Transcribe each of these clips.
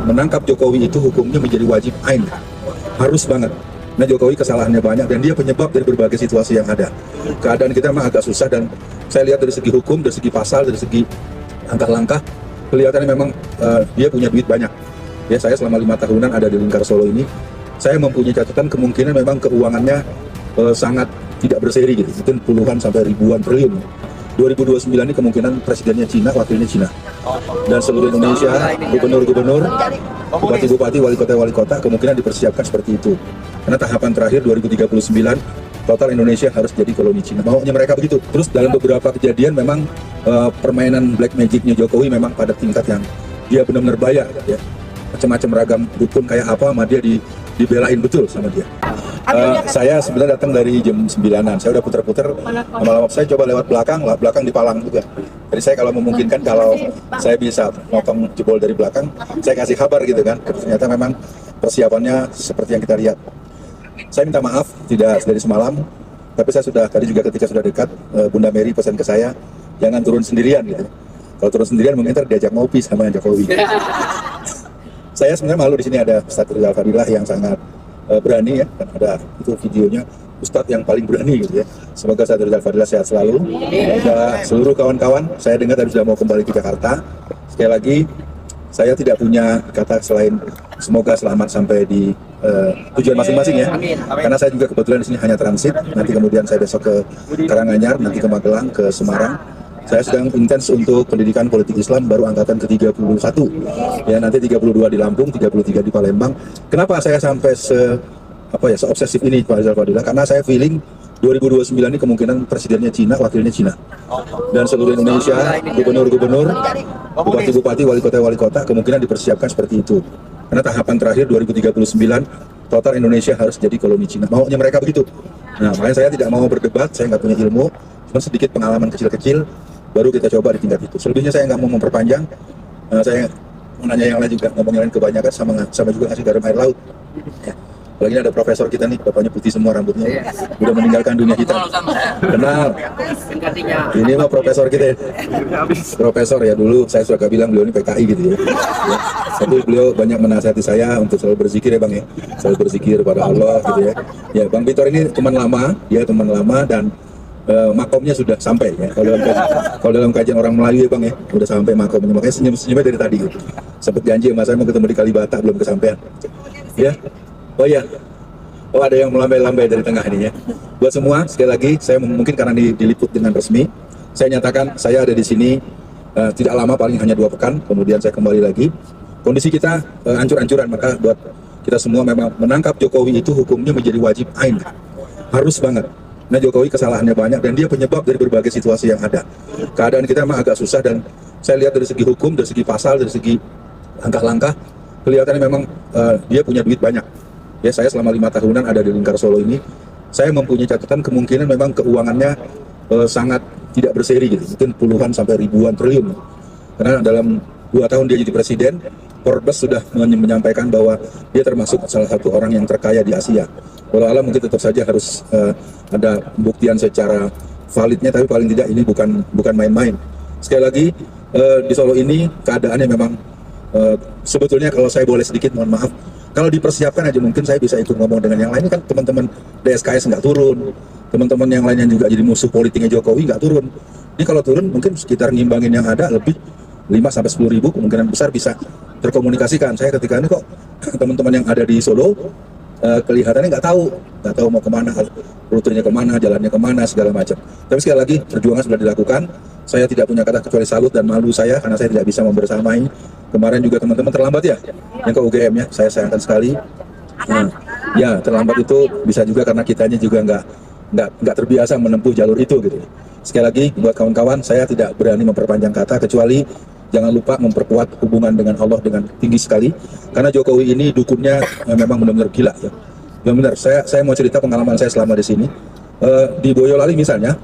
menangkap Jokowi itu hukumnya menjadi wajib ain, harus banget. Nah, Jokowi kesalahannya banyak dan dia penyebab dari berbagai situasi yang ada. Keadaan kita memang agak susah dan saya lihat dari segi hukum, dari segi pasal, dari segi langkah-langkah, kelihatannya memang dia punya duit banyak. Ya, saya selama 5 tahunan ada di lingkar Solo ini, saya mempunyai catatan kemungkinan memang keuangannya sangat tidak berseri gitu, mungkin puluhan sampai ribuan triliun. 2029 ini kemungkinan presidennya Cina, wakilnya Cina. Dan seluruh Indonesia, gubernur-gubernur, bupati-bupati, wali kota kemungkinan dipersiapkan seperti itu. Karena tahapan terakhir 2039, total Indonesia harus jadi koloni Cina. Maunya mereka begitu. Terus dalam beberapa kejadian memang permainan black magicnya Jokowi memang pada tingkat yang dia benar-benar bayar. Ya. Macam-macam ragam dukun kayak apa sama dia dibelain betul sama dia. Saya sebenarnya datang dari jam 9-an. Saya udah putar-putar. Lama-lama saya coba lewat belakang di Palang juga. Jadi saya kalau memungkinkan, kalau saya bisa motong jebol dari belakang, saya kasih kabar gitu kan. Ternyata memang persiapannya seperti yang kita lihat. Saya minta maaf tidak dari semalam, tapi saya sudah tadi juga ketika sudah dekat, Bunda Mary pesan ke saya, jangan turun sendirian gitu. Kalau turun sendirian mungkin ntar diajak ngopi sama Jokowi. Saya sebenarnya malu di sini ada Ustadz Rizal Fadilah yang sangat berani ya, kan ada itu videonya Ustadz yang paling berani gitu ya. Semoga Ustadz Rizal Fadilah sehat selalu. Semoga seluruh kawan-kawan, saya dengar tadi sudah mau kembali ke Jakarta. Sekali lagi, saya tidak punya kata selain semoga selamat sampai di tujuan masing-masing ya. Karena saya juga kebetulan di sini hanya transit. Nanti kemudian saya besok ke Karanganyar, nanti ke Magelang, ke Semarang. Saya sedang intens untuk pendidikan politik Islam baru angkatan ke-31. Ya, nanti 32 di Lampung, 33 di Palembang. Kenapa saya sampai seobsesif ini Pak Rizal Fadilah? Karena saya feeling 2029 ini kemungkinan presidennya Cina, wakilnya Cina. Dan seluruh Indonesia, gubernur-gubernur, bupati-bupati, wali kota kemungkinan dipersiapkan seperti itu. Karena tahapan terakhir 2039, total Indonesia harus jadi koloni Cina. Maunya mereka begitu. Nah, makanya saya tidak mau berdebat, saya nggak punya ilmu, cuma sedikit pengalaman kecil-kecil, baru kita coba di tingkat itu. Selebihnya saya nggak mau memperpanjang. Saya mau nanya yang lain juga, ngomong yang lain kebanyakan sama juga ngasih garam air laut. Ya. Apalagi ada profesor kita nih, bapaknya putih semua rambutnya, udah meninggalkan dunia kita. Kenal. Ini mah profesor kita ya. Profesor ya, dulu saya suka bilang beliau ini PKI gitu ya. Tapi beliau banyak menasihati saya untuk selalu berzikir ya Bang ya. Selalu berzikir pada Allah gitu ya. Ya, Bang Victor ini teman lama, dia teman lama dan makomnya sudah sampai ya. Kalau dalam kajian orang Melayu ya Bang ya, udah sampai makomnya. Makanya senyum-senyumnya dari tadi gitu. Sempat janji sama saya mau ketemu di Kalibata, belum kesampaian. Ya. Oh iya, ada yang melambai-lambai dari tengah ini ya. Buat semua, sekali lagi, saya mungkin karena diliput dengan resmi, saya nyatakan saya ada di sini tidak lama, paling hanya 2 pekan, kemudian saya kembali lagi. Kondisi kita ancur-ancuran, maka buat kita semua memang menangkap Jokowi itu hukumnya menjadi wajib ain, harus banget. Nah, Jokowi kesalahannya banyak dan dia penyebab dari berbagai situasi yang ada. Keadaan kita memang agak susah dan saya lihat dari segi hukum, dari segi pasal, dari segi langkah-langkah, kelihatannya memang dia punya duit banyak. Ya, saya selama 5 tahunan ada di lingkar Solo ini, saya mempunyai catatan kemungkinan memang keuangannya sangat tidak berseri gitu, mungkin puluhan sampai ribuan triliun. Karena dalam 2 tahun dia jadi presiden, Forbes sudah menyampaikan bahwa dia termasuk salah satu orang yang terkaya di Asia. Walau alam mungkin tetap saja harus ada pembuktian secara validnya, tapi paling tidak ini bukan main-main. Sekali lagi, di Solo ini keadaannya memang sebetulnya kalau saya boleh sedikit mohon maaf, kalau dipersiapkan aja mungkin saya bisa ikut ngomong dengan yang lain. Ini kan teman-teman DSKS nggak turun, teman-teman yang lain yang juga jadi musuh politiknya Jokowi nggak turun. Ini kalau turun mungkin sekitar ngimbangin yang ada lebih 5-10 ribu, kemungkinan besar bisa terkomunikasikan. Saya ketika ini kok teman-teman yang ada di Solo kelihatannya nggak tahu mau kemana, rutenya kemana, jalannya kemana, segala macam. Tapi sekali lagi perjuangan sudah dilakukan. Saya tidak punya kata kecuali salut dan malu saya karena saya tidak bisa membersamai. Kemarin juga teman-teman terlambat ya, yang ke UGM ya, saya sayangkan sekali. Nah, ya terlambat itu bisa juga karena kitanya juga nggak terbiasa menempuh jalur itu gitu. Sekali lagi buat kawan-kawan, saya tidak berani memperpanjang kata kecuali jangan lupa memperkuat hubungan dengan Allah dengan tinggi sekali. Karena Jokowi ini dukunnya memang benar-benar gila ya. Benar-benar. Saya mau cerita pengalaman saya selama di sini. Di Boyolali misalnya,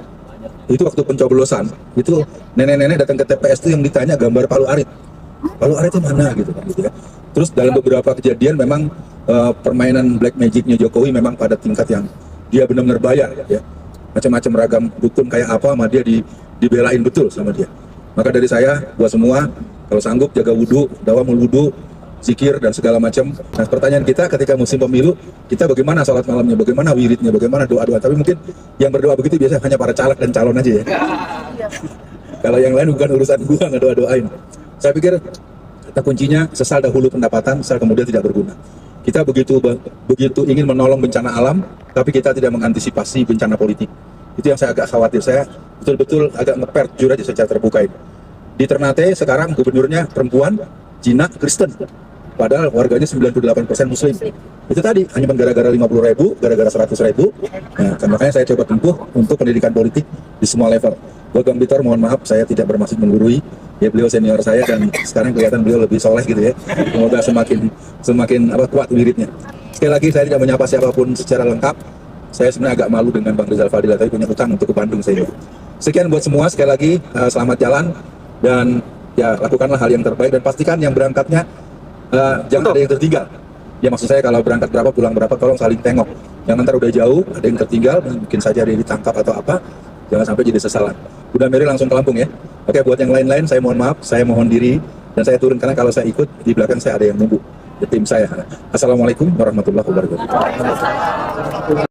itu waktu pencoblosan, itu nenek-nenek datang ke TPS itu yang ditanya gambar Palu Arit. Palu Arit itu mana gitu ya. Terus dalam beberapa kejadian memang permainan black magicnya Jokowi memang pada tingkat yang dia benar-benar bayar ya. Macam-macam ragam dukun kayak apa sama dia dibelain betul sama dia. Maka dari saya buat semua, kalau sanggup jaga wudhu, dawamul wudhu, zikir dan segala macam. Nah, pertanyaan kita ketika musim pemilu, kita bagaimana sholat malamnya, bagaimana wiridnya, bagaimana doa-doa. Tapi mungkin yang berdoa begitu biasa hanya para caleg dan calon aja ya. Kalau yang lain bukan urusan gua ngedoa-doain. Saya pikir kata kuncinya sesal dahulu pendapatan, sesal kemudian tidak berguna. Kita begitu ingin menolong bencana alam, tapi kita tidak mengantisipasi bencana politik. Itu yang saya agak khawatir. Saya betul-betul agak ngepert jujur aja secara terbuka ini. Di Ternate sekarang gubernurnya perempuan, Cina, Kristen. Padahal warganya 98% Muslim. Itu tadi hanya gara-gara 50.000, gara-gara 100.000. Nah, makanya saya coba tempuh untuk pendidikan politik di semua level. Bang Bitor, mohon maaf saya tidak bermaksud menggurui. Ya, beliau senior saya dan sekarang kelihatan beliau lebih soleh gitu ya. Semoga semakin kuat wiridnya. Sekali lagi saya tidak menyapa siapapun secara lengkap. Saya sebenarnya agak malu dengan Bang Rizal Fadila, tapi punya utang untuk ke Bandung saya. Sekian buat semua, sekali lagi selamat jalan dan ya lakukanlah hal yang terbaik dan pastikan yang berangkatnya jangan ada yang tertinggal. Ya maksud saya kalau berangkat berapa pulang berapa tolong saling tengok. Jangan ntar udah jauh ada yang tertinggal mungkin saja dia ditangkap atau apa. Jangan sampai jadi sesalan. Udah Mary langsung ke Lampung ya. Oke, buat yang lain-lain saya mohon maaf, saya mohon diri dan saya turun karena kalau saya ikut di belakang saya ada yang nunggu di tim saya. Assalamualaikum warahmatullahi wabarakatuh.